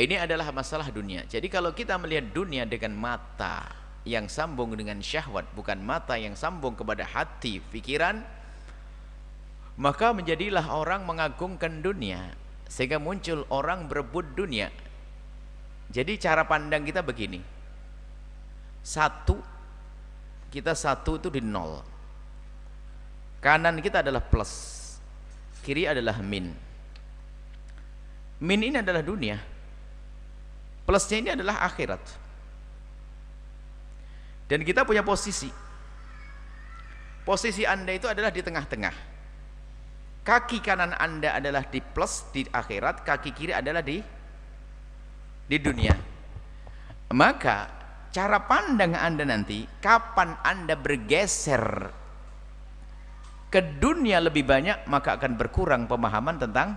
Ini adalah masalah dunia. Jadi kalau kita melihat dunia dengan mata yang sambung dengan syahwat, bukan mata yang sambung kepada hati, pikiran, maka menjadilah orang mengagungkan dunia, sehingga muncul orang berebut dunia. Jadi cara pandang kita begini, kita satu itu di nol, kanan kita adalah plus, kiri adalah min. Min ini adalah dunia, plusnya ini adalah akhirat. Dan kita punya posisi Anda itu adalah di tengah-tengah. Kaki kanan Anda adalah di plus, di akhirat, kaki kiri adalah di dunia. Maka cara pandang Anda nanti, kapan Anda bergeser ke dunia lebih banyak, maka akan berkurang pemahaman tentang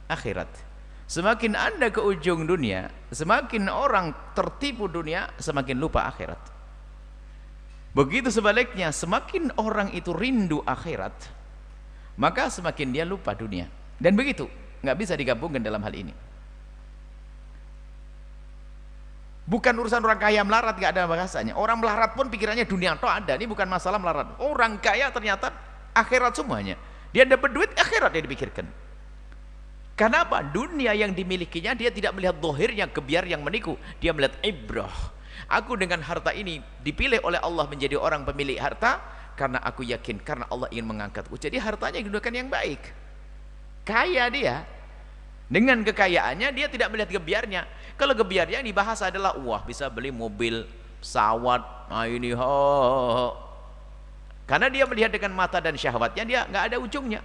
akhirat. Semakin Anda ke ujung dunia, semakin orang tertipu dunia, semakin lupa akhirat. Begitu sebaliknya, semakin orang itu rindu akhirat, maka semakin dia lupa dunia. Dan begitu, nggak bisa digabungkan dalam hal ini. Bukan urusan orang kaya melarat, nggak ada bahasanya. Orang melarat pun pikirannya dunia toh ada. Ini bukan masalah melarat. Orang kaya ternyata akhirat semuanya. Dia dapat duit, akhirat dia dipikirkan. Kenapa? Dunia yang dimilikinya dia tidak melihat zahirnya, gebiar yang menipu. Dia melihat ibrah. Aku dengan harta ini dipilih oleh Allah menjadi orang pemilik harta karena aku yakin, karena Allah ingin mengangkatku. Jadi hartanya digunakan yang baik. Kaya dia. Dengan kekayaannya dia tidak melihat gebiarnya. Kalau gebiarnya yang dibahas adalah wah bisa beli mobil, pesawat, nah ini karena dia melihat dengan mata dan syahwatnya, dia nggak ada ujungnya.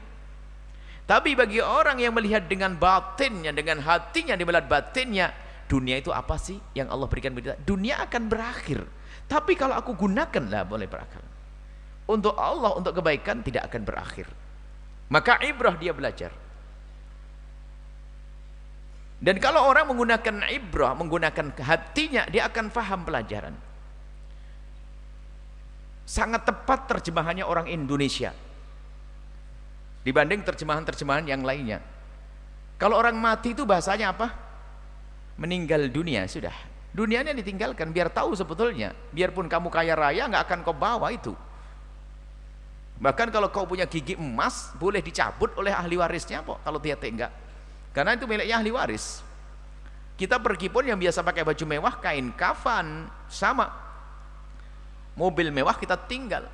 Tapi bagi orang yang melihat dengan batinnya, dengan hatinya, dia melihat batinnya, dunia itu apa sih yang Allah berikan berita? Dunia akan berakhir, tapi kalau aku gunakanlah boleh berakhir. Untuk Allah, untuk kebaikan tidak akan berakhir. Maka ibrah dia belajar. Dan kalau orang menggunakan ibrah, menggunakan hatinya, dia akan faham pelajaran. Sangat tepat terjemahannya orang Indonesia dibanding terjemahan-terjemahan yang lainnya. Kalau orang mati itu bahasanya apa? Meninggal dunia, sudah. Dunianya ditinggalkan, biar tahu sebetulnya. Biarpun kamu kaya raya, nggak akan kau bawa itu. Bahkan kalau kau punya gigi emas, boleh dicabut oleh ahli warisnya kok, kalau dia enggak. Karena itu miliknya ahli waris. Kita pergi pun yang biasa pakai baju mewah, kain kafan, sama. Mobil mewah kita tinggal.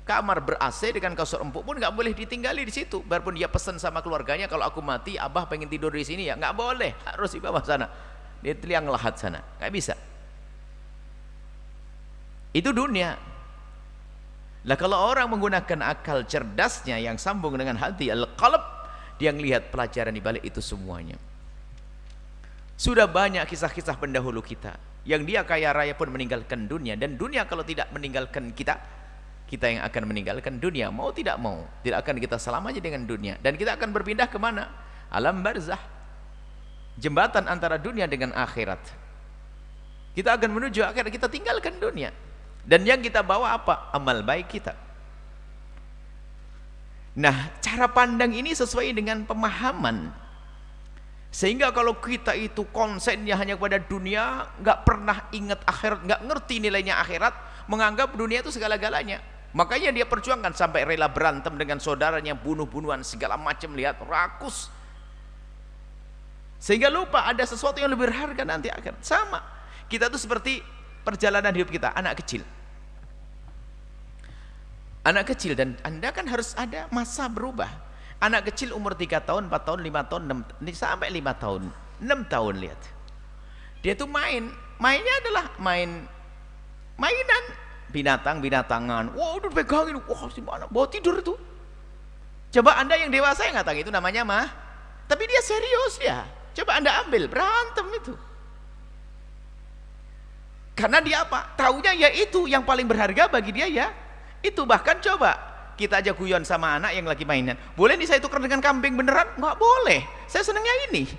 Kamar ber-AC dengan kasur empuk pun nggak boleh ditinggali di situ. Biarpun dia pesan sama keluarganya, kalau aku mati, abah pengen tidur di sini ya, nggak boleh, harus dibawa sana. Di liang lahat sana, nggak bisa. Itu dunia. Lah kalau orang menggunakan akal cerdasnya yang sambung dengan hati, al-qalb, dia melihat pelajaran di balik itu semuanya. Sudah banyak kisah-kisah pendahulu kita yang dia kaya raya pun meninggalkan dunia, dan dunia kalau tidak meninggalkan kita, kita yang akan meninggalkan dunia, mau tidak mau, tidak akan kita selamanya dengan dunia, dan kita akan berpindah kemana? Alam barzah, jembatan antara dunia dengan akhirat. Kita akan menuju akhirat, kita tinggalkan dunia, dan yang kita bawa apa? Amal baik kita. Nah, cara pandang ini sesuai dengan pemahaman, sehingga kalau kita itu konsennya hanya kepada dunia, nggak pernah ingat akhirat, nggak ngerti nilainya akhirat, menganggap dunia itu segala-galanya. Makanya dia perjuangkan sampai rela berantem dengan saudaranya, bunuh-bunuhan segala macam, lihat rakus, sehingga lupa ada sesuatu yang lebih berharga nanti akhirat. Sama, kita tuh seperti perjalanan hidup kita, anak kecil. Anak kecil, dan Anda kan harus ada masa berubah. Anak kecil umur 3 tahun, 4 tahun, 5 tahun, 6, sampai 5 tahun, 6 tahun, lihat. Dia tuh mainnya adalah mainan binatang-binatangan. Wah, udah pegangin, wah gimana, bawa tidur itu. Coba Anda yang dewasa yang ngatakan itu namanya mah, tapi dia serius ya. Coba Anda ambil, berantem itu. Karena dia apa? Taunya ya itu yang paling berharga bagi dia ya. Itu bahkan coba kita aja guyon sama anak yang lagi mainan, boleh nih saya tukar dengan kambing beneran? Nggak boleh, saya senengnya ini.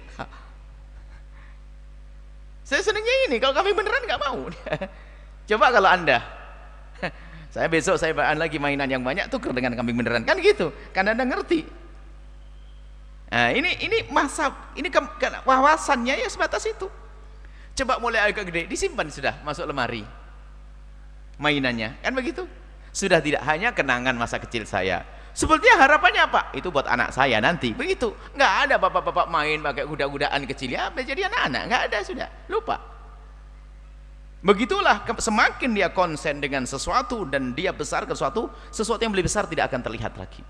Saya senengnya ini, kalau kambing beneran nggak mau. Coba kalau Anda, saya besok saya lagi mainan yang banyak, tukar dengan kambing beneran, kan gitu, kan Anda ngerti. Nah, ini masa ini wawasannya ya sebatas itu. Coba mulai agak gede disimpan sudah masuk lemari mainannya, kan begitu. Sudah tidak hanya kenangan masa kecil saya. Sebetulnya harapannya apa? Itu buat anak saya nanti. Begitu. Nggak ada bapak-bapak main pakai kuda-kudaan kecil ya, menjadi anak-anak. Nggak ada, sudah. Lupa. Begitulah semakin dia konsen dengan sesuatu dan dia besar ke sesuatu yang lebih besar tidak akan terlihat lagi.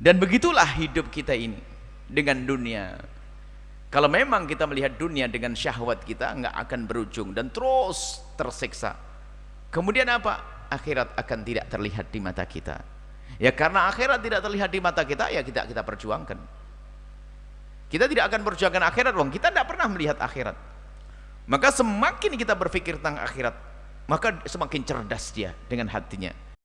Dan begitulah hidup kita ini dengan dunia. Kalau memang kita melihat dunia dengan syahwat kita, nggak akan berujung dan terus tersiksa. Kemudian apa? Akhirat akan tidak terlihat di mata kita. Ya karena akhirat tidak terlihat di mata kita, ya kita perjuangkan. Kita tidak akan perjuangkan akhirat, wong kita tidak pernah melihat akhirat. Maka semakin kita berpikir tentang akhirat, maka semakin cerdas dia dengan hatinya.